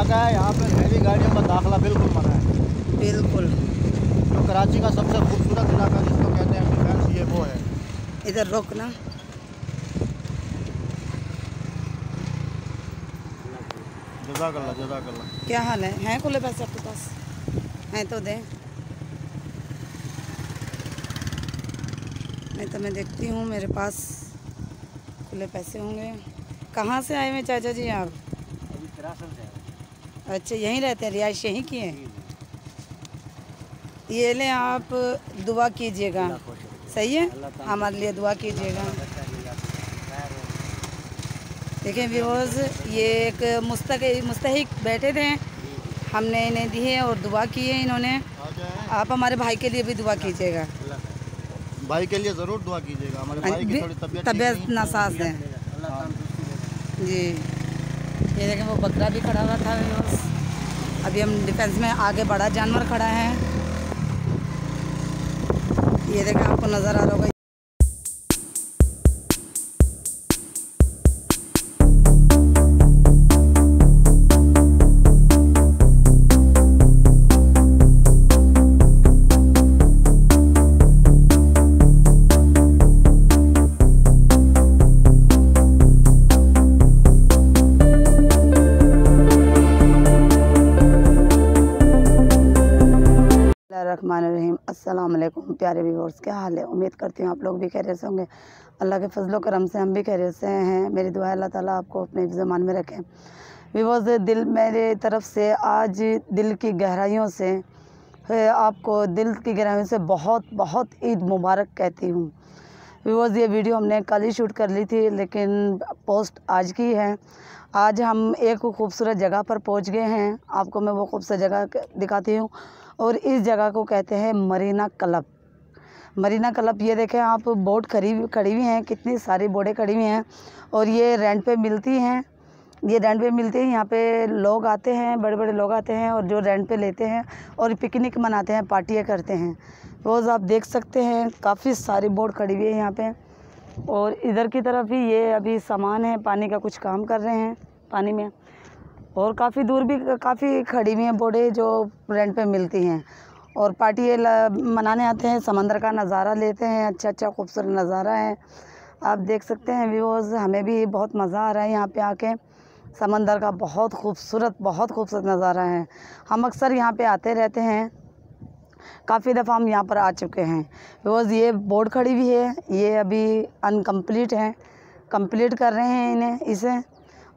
इलाका है, यहाँ पर हैवी गाड़ियों का दाखिला बिल्कुल मना है। बिल्कुल। तो कराची का सबसे खूबसूरत इलाका जिसको कहते हैं डिफेंस, ये वो है। इधर रोक ना। जज़ाकल्लाह जज़ाकल्लाह। क्या हाल है? हैं खुले पैसे आपके पास? हैं तो दें, नहीं तो मैं देखती हूँ मेरे पास खुले पैसे होंगे। कहाँ से आए हुए चाचा जी आप? अच्छा, यहीं रहते हैं, रिहाइश यहीं की है? ये लें, आप दुआ कीजिएगा, सही है, हमारे लिए दुआ कीजिएगा। देखिए व्यूअर्स, ये एक मुस्तहिक बैठे थे, हमने इन्हें दिए और दुआ की है इन्होंने। आप हमारे भाई के लिए भी दुआ कीजिएगा। भाई के लिए ज़रूर दुआ कीजिएगा, हमारे भाई की थोड़ी तबीयत नासाज है जी। ये देखें, वो बकरा भी खड़ा हुआ था व्यूअर्स। अभी हम डिफेंस में आगे बड़ा जानवर खड़ा है, ये देखें, आपको नज़र आ रहा होगा। रहमानिर्रहीम। अस्सलाम वालेकुम प्यारे व्यूअर्स, क्या हाल है? उम्मीद करती हूँ आप लोग भी खैरियत से होंगे। अल्लाह के फजलो करम से हम भी खैरियत से हैं। मेरी दुआ है अल्लाह ताला आपको अपने ज़मान में रखें। व्यूअर्स, दिल मेरे तरफ से आज दिल की गहराइयों से आपको दिल की गहराइयों से बहुत बहुत ईद मुबारक कहती हूँ। व्यूअर्स, ये वीडियो हमने कल ही शूट कर ली थी, लेकिन पोस्ट आज की है। आज हम एक खूबसूरत जगह पर पहुँच गए हैं, आपको मैं वो खूबसूरत जगह दिखाती हूँ। और इस जगह को कहते हैं मरीना क्लब। मरीना क्लब, ये देखें आप, बोट खड़ी हुई हैं, कितनी सारी बोटें खड़ी हुई हैं और ये रेंट पे मिलती हैं। ये रेंट पे मिलती हैं, यहाँ पे लोग आते हैं, बड़े बड़े लोग आते हैं और जो रेंट पे लेते हैं और पिकनिक मनाते हैं, पार्टियाँ करते हैं। रोज़ आप देख सकते हैं काफ़ी सारी बोट खड़ी हुई है यहाँ पे। और इधर की तरफ ही ये अभी सामान है, पानी का कुछ काम कर रहे हैं पानी में। और काफ़ी दूर भी काफ़ी खड़ी हुई हैं बोटें जो रेंट पे मिलती हैं और पार्टी मनाने आते हैं, समंदर का नज़ारा लेते हैं। अच्छा अच्छा खूबसूरत नज़ारा है, आप देख सकते हैं व्यूअर्स। हमें भी बहुत मज़ा आ रहा है यहाँ पे आके, समंदर का बहुत खूबसूरत नज़ारा है। हम अक्सर यहाँ पे आते रहते हैं, काफ़ी दफ़ा हम यहाँ पर आ चुके हैं व्यूअर्स। ये बोट खड़ी हुई है, ये अभी अनकम्प्लीट है, कंप्लीट कर रहे हैं इसे।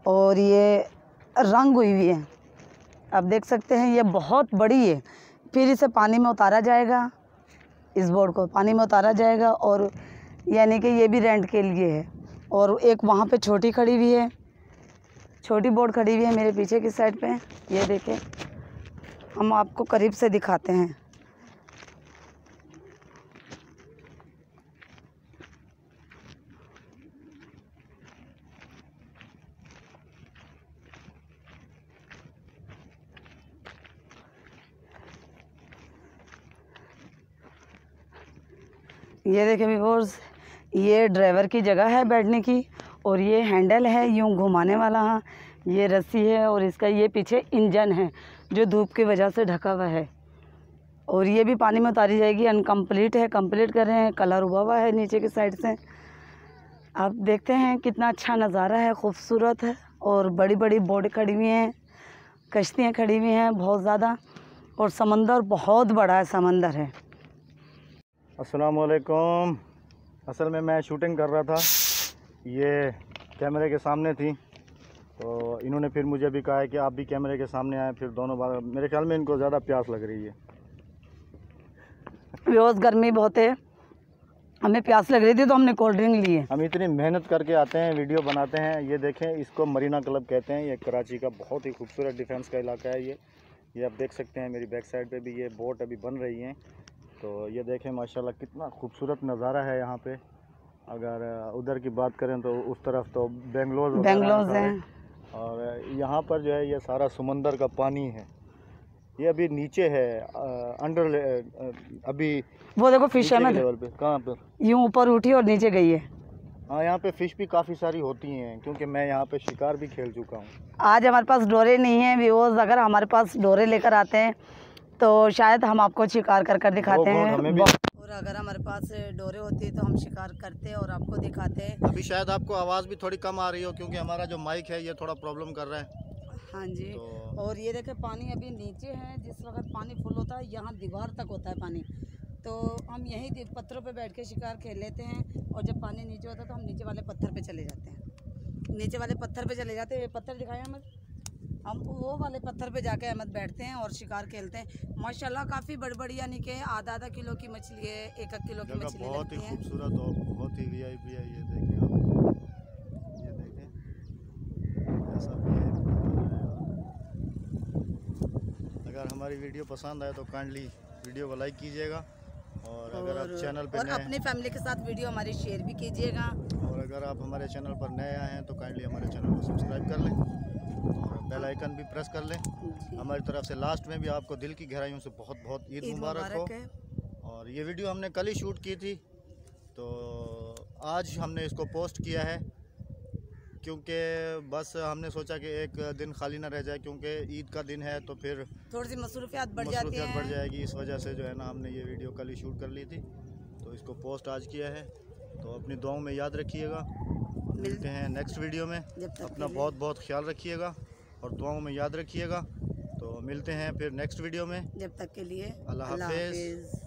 और ये रंग हुई हुई है, आप देख सकते हैं, ये बहुत बड़ी है। फिर इसे पानी में उतारा जाएगा, इस बोर्ड को पानी में उतारा जाएगा, और यानी कि ये भी रेंट के लिए है। और एक वहाँ पे छोटी खड़ी हुई है, छोटी बोट खड़ी हुई है मेरे पीछे की साइड पे, ये देखें, हम आपको करीब से दिखाते हैं। ये देखें व्यूअर्स, ये ड्राइवर की जगह है बैठने की, और ये हैंडल है यूँ घुमाने वाला, हाँ ये रस्सी है, और इसका ये पीछे इंजन है जो धूप की वजह से ढका हुआ है। और ये भी पानी में उतारी जाएगी, अनकम्प्लीट है, कंप्लीट कर रहे हैं, कलर हुआ हुआ है नीचे की साइड से। आप देखते हैं कितना अच्छा नज़ारा है, खूबसूरत है। और बड़ी बड़ी बोट खड़ी हुई हैं, कश्तियाँ खड़ी हुई हैं बहुत ज़्यादा, और समंदर बहुत बड़ा है, समंदर है। अस्सलाम वालेकुम। असल में मैं शूटिंग कर रहा था, ये कैमरे के सामने थी, तो इन्होंने फिर मुझे भी कहा है कि आप भी कैमरे के सामने आए। फिर दोनों बार मेरे ख्याल में इनको ज़्यादा प्यास लग रही है। रोज़ गर्मी बहुत है, हमें प्यास लग रही थी तो हमने कोल्ड ड्रिंक ली है। हम इतनी मेहनत करके आते हैं, वीडियो बनाते हैं। ये देखें, इसको मरीना क्लब कहते हैं। ये कराची का बहुत ही खूबसूरत डिफेंस का इलाका है। ये आप देख सकते हैं, मेरी बैक साइड पे भी ये बोट अभी बन रही हैं। तो ये देखें माशाल्लाह कितना खूबसूरत नज़ारा है यहाँ पे। अगर उधर की बात करें तो उस तरफ तो बेंगलोर है, और यहाँ पर जो है ये सारा समंदर का पानी है। ये अभी नीचे है, अंडर अभी वो देखो फिश है ना लेवल पे। कहाँ पर? यूँ ऊपर उठी और नीचे गई है। हाँ, यहाँ पे फ़िश भी काफ़ी सारी होती हैं क्योंकि मैं यहाँ पे शिकार भी खेल चुका हूँ। आज हमारे पास डोरे नहीं हैं व्यूअर्स, अगर हमारे पास डोरे लेकर आते हैं तो शायद हम आपको शिकार कर कर दिखाते हैं। और अगर हमारे पास डोरे होती है तो हम शिकार करते हैं और आपको दिखाते हैं। अभी शायद आपको आवाज़ भी थोड़ी कम आ रही हो क्योंकि हमारा जो माइक है ये थोड़ा प्रॉब्लम कर रहा है। हाँ जी। तो और ये देखें पानी अभी नीचे है, जिस वक्त पानी फुल होता है यहाँ दीवार तक होता है पानी, तो हम यहीं पत्थरों पे बैठ के शिकार खेल लेते हैं। और जब पानी नीचे होता है तो हम नीचे वाले पत्थर पे चले जाते हैं, नीचे वाले पत्थर पे चले जाते हैं। पत्थर दिखाएं अहमद, हम वो वाले पत्थर पे जाके अहमद बैठते हैं और शिकार खेलते हैं। माशाल्लाह काफ़ी बड़ी यानी कि आधा किलो की मछली है, 1 किलो की मछली बहुत ही लगती है। खूबसूरत और बहुत ही VIP है। ये देखें आप, ये देखें ऐसा अगर हमारी वीडियो पसंद आए तो काइंडली वीडियो को लाइक कीजिएगा और अगर आप चैनल पर अपनी फैमिली के साथ वीडियो हमारी शेयर भी कीजिएगा। और अगर आप हमारे चैनल पर नए आए हैं तो काइंडली हमारे चैनल को सब्सक्राइब कर लें और बेल आइकन भी प्रेस कर लें। हमारी तरफ से लास्ट में भी आपको दिल की गहराइयों से बहुत बहुत ईद मुबारक हो। और ये वीडियो हमने कल ही शूट की थी तो आज हमने इसको पोस्ट किया है क्योंकि बस हमने सोचा कि एक दिन खाली ना रह जाए क्योंकि ईद का दिन है तो फिर थोड़ी सी मसरूफियात बढ़ जाएगी। इस वजह से जो है ना हमने ये वीडियो कल ही शूट कर ली थी तो इसको पोस्ट आज किया है। तो अपनी दुआओं में याद रखिएगा। मिलते हैं नेक्स्ट वीडियो में। अपना बहुत बहुत ख्याल रखिएगा और दुआओं में याद रखिएगा। तो मिलते हैं फिर नेक्स्ट वीडियो में। जब तक के लिए अल्लाह हाफिज़।